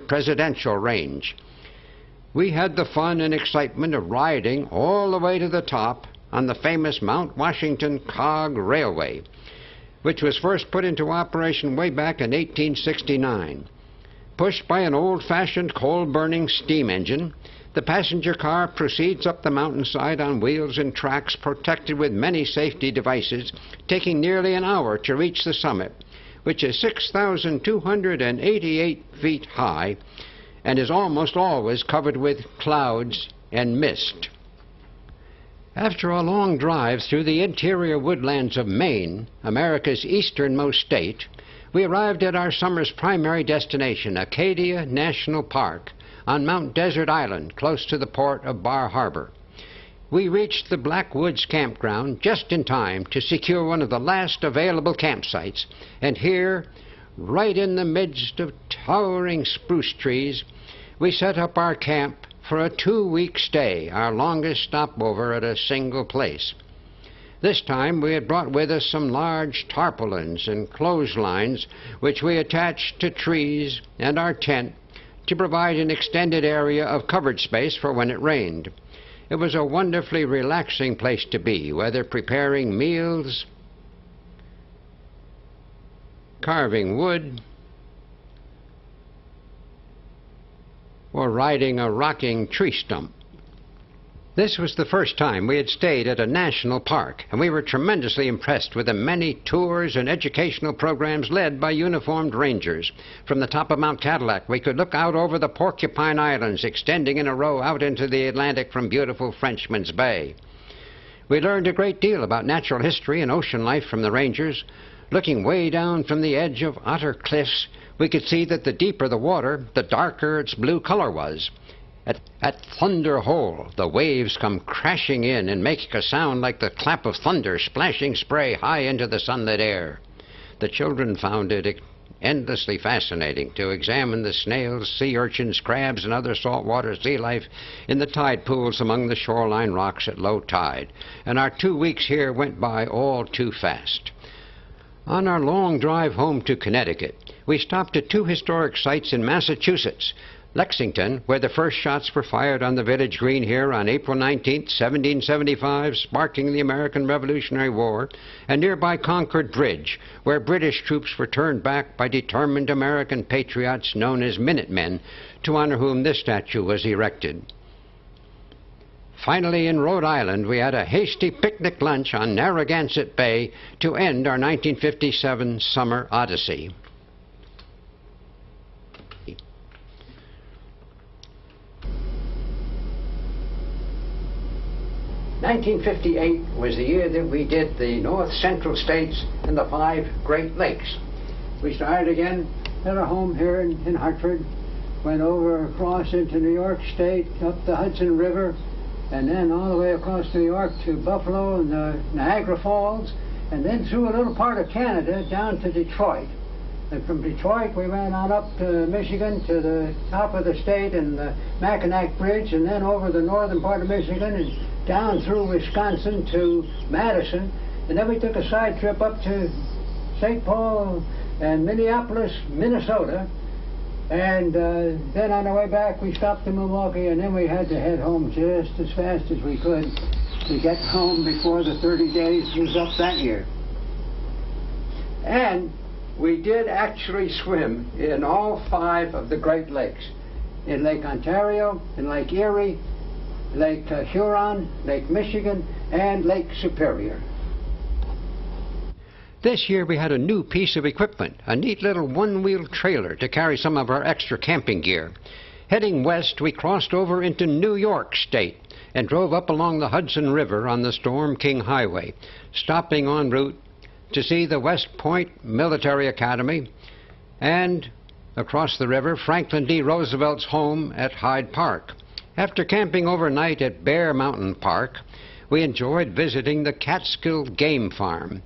presidential range. We had the fun and excitement of riding all the way to the top on the famous Mount Washington Cog Railway, which was first put into operation way back in 1869. Pushed by an old-fashioned coal-burning steam engine, the passenger car proceeds up the mountainside on wheels and tracks protected with many safety devices, taking nearly an hour to reach the summit, which is 6,288 feet high and is almost always covered with clouds and mist. After a long drive through the interior woodlands of Maine, America's easternmost state, we arrived at our summer's primary destination, Acadia National Park, on Mount Desert Island, close to the port of Bar Harbor. We reached the Black Woods campground just in time to secure one of the last available campsites, and here, right in the midst of towering spruce trees, we set up our camp for a 2-week stay, our longest stopover at a single place. This time we had brought with us some large tarpaulins and clotheslines which we attached to trees and our tent to provide an extended area of covered space for when it rained. It was a wonderfully relaxing place to be, whether preparing meals, carving wood, or riding a rocking tree stump. This was the first time we had stayed at a national park, and we were tremendously impressed with the many tours and educational programs led by uniformed rangers. From the top of Mount Cadillac, we could look out over the Porcupine Islands, extending in a row out into the Atlantic from beautiful Frenchman's Bay. We learned a great deal about natural history and ocean life from the rangers. Looking way down from the edge of Otter Cliffs, we could see that the deeper the water, the darker its blue color was. At Thunder Hole, the waves come crashing in and make a sound like the clap of thunder, splashing spray high into the sunlit air. The children found it endlessly fascinating to examine the snails, sea urchins, crabs, and other saltwater sea life in the tide pools among the shoreline rocks at low tide. And our 2 weeks here went by all too fast. On our long drive home to Connecticut, we stopped at 2 historic sites in Massachusetts. Lexington, where the first shots were fired on the village green here on April 19, 1775, sparking the American Revolutionary War, and nearby Concord Bridge, where British troops were turned back by determined American patriots known as Minutemen, to honor whom this statue was erected. Finally, in Rhode Island, we had a hasty picnic lunch on Narragansett Bay to end our 1957 summer odyssey. 1958 was the year that we did the North Central states and the 5 Great Lakes. We started again at our home here in Hartford, went over across into New York State, up the Hudson River, and then all the way across New York to Buffalo and Niagara Falls, and then through a little part of Canada down to Detroit. And from Detroit we ran on up to Michigan to the top of the state and the Mackinac Bridge, and then over the northern part of Michigan and down through Wisconsin to Madison, and then we took a side trip up to St. Paul and Minneapolis, Minnesota, and then on the way back we stopped in Milwaukee, and then we had to head home just as fast as we could to get home before the 30 days was up that year. And we did actually swim in all 5 of the Great Lakes, in Lake Ontario, in Lake Erie, Lake Huron, Lake Michigan, and Lake Superior. This year we had a new piece of equipment, a neat little one-wheel trailer to carry some of our extra camping gear. Heading west, we crossed over into New York State and drove up along the Hudson River on the Storm King Highway, stopping en route to see the West Point Military Academy and, across the river, Franklin D. Roosevelt's home at Hyde Park. After camping overnight at Bear Mountain Park, we enjoyed visiting the Catskill Game Farm.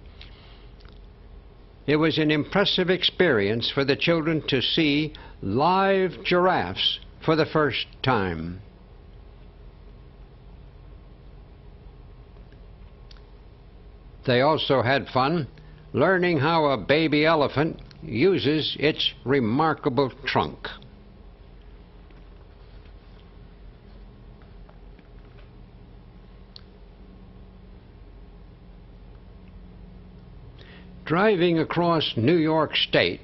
It was an impressive experience for the children to see live giraffes for the first time. They also had fun learning how a baby elephant uses its remarkable trunk. Driving across New York State,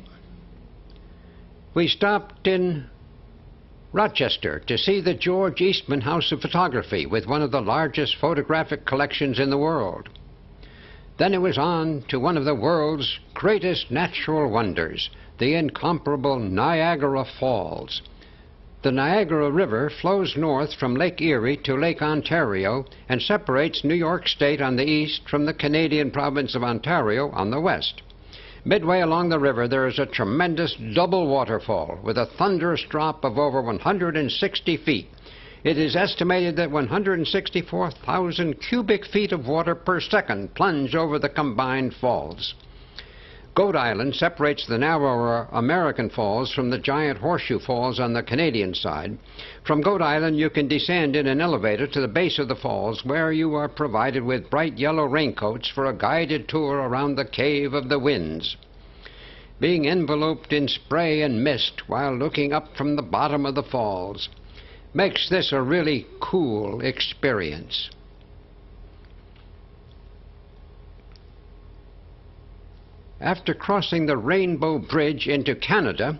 we stopped in Rochester to see the George Eastman House of Photography with one of the largest photographic collections in the world. Then it was on to one of the world's greatest natural wonders, the incomparable Niagara Falls. The Niagara River flows north from Lake Erie to Lake Ontario and separates New York State on the east from the Canadian province of Ontario on the west. Midway along the river there is a tremendous double waterfall with a thunderous drop of over 160 feet. It is estimated that 164,000 cubic feet of water per second plunge over the combined falls. Goat Island separates the narrower American Falls from the giant Horseshoe Falls on the Canadian side. From Goat Island you can descend in an elevator to the base of the falls, where you are provided with bright yellow raincoats for a guided tour around the Cave of the Winds. Being enveloped in spray and mist while looking up from the bottom of the falls makes this a really cool experience. After crossing the Rainbow Bridge into Canada,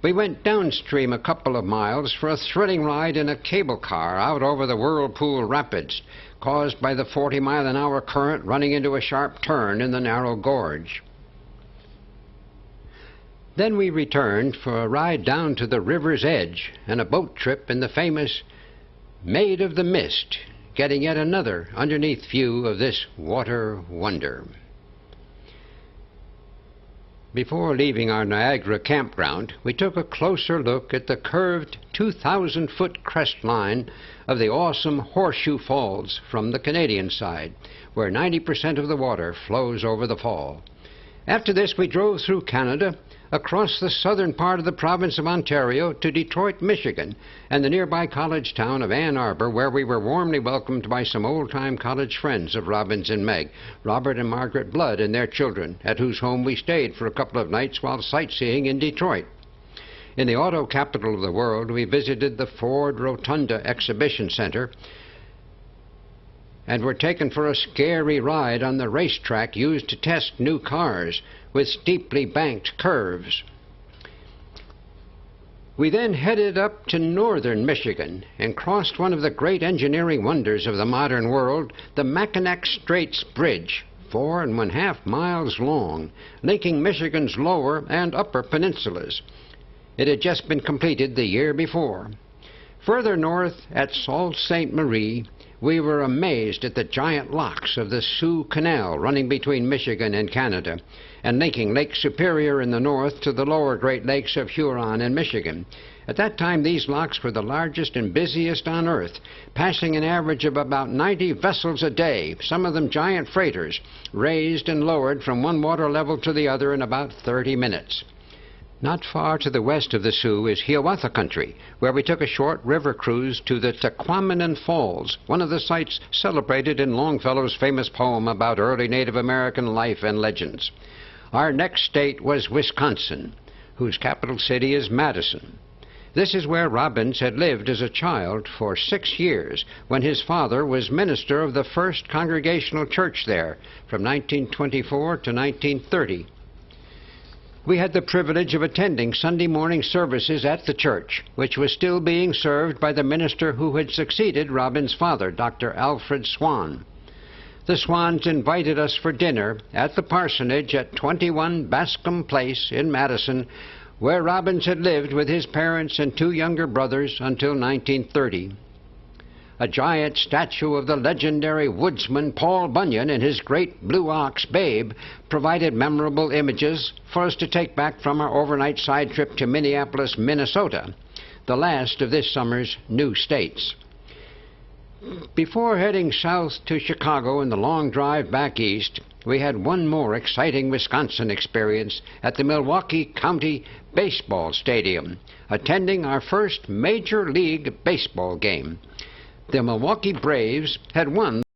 we went downstream a couple of miles for a thrilling ride in a cable car out over the Whirlpool Rapids, caused by the 40-mile-an-hour current running into a sharp turn in the narrow gorge. Then we returned for a ride down to the river's edge and a boat trip in the famous Maid of the Mist, getting yet another underneath view of this water wonder. Before leaving our Niagara campground, we took a closer look at the curved 2,000-foot crest line of the awesome Horseshoe Falls from the Canadian side, where 90% of the water flows over the fall. After this, we drove through Canada, across the southern part of the province of Ontario to Detroit, Michigan, and the nearby college town of Ann Arbor, where we were warmly welcomed by some old-time college friends of Robbins and Meg, Robert and Margaret Blood and their children, at whose home we stayed for a couple of nights while sightseeing in Detroit. In the auto capital of the world, we visited the Ford Rotunda Exhibition Center and were taken for a scary ride on the racetrack used to test new cars with steeply banked curves. We then headed up to northern Michigan and crossed one of the great engineering wonders of the modern world, the Mackinac Straits Bridge, 4.5 miles long, linking Michigan's lower and upper peninsulas. It had just been completed the year before. Further north, at Sault Ste. Marie, we were amazed at the giant locks of the Soo Canal running between Michigan and Canada and linking Lake Superior in the north to the lower Great Lakes of Huron and Michigan. At that time, these locks were the largest and busiest on Earth, passing an average of about 90 vessels a day, some of them giant freighters, raised and lowered from one water level to the other in about 30 minutes. Not far to the west of the Soo is Hiawatha Country, where we took a short river cruise to the Tahquamenon Falls, one of the sites celebrated in Longfellow's famous poem about early Native American life and legends. Our next state was Wisconsin, whose capital city is Madison. This is where Robbins had lived as a child for 6 years, when his father was minister of the First Congregational Church there from 1924 to 1930. We had the privilege of attending Sunday morning services at the church, which was still being served by the minister who had succeeded Robbins' father, Dr. Alfred Swan. The Swans invited us for dinner at the parsonage at 21 Bascom Place in Madison, where Robbins had lived with his parents and 2 younger brothers until 1930. A giant statue of the legendary woodsman Paul Bunyan and his great blue ox, Babe, provided memorable images for us to take back from our overnight side trip to Minneapolis, Minnesota, the last of this summer's new states. Before heading south to Chicago and the long drive back east, we had one more exciting Wisconsin experience at the Milwaukee County Baseball Stadium, attending our first Major League Baseball game. The Milwaukee Braves had won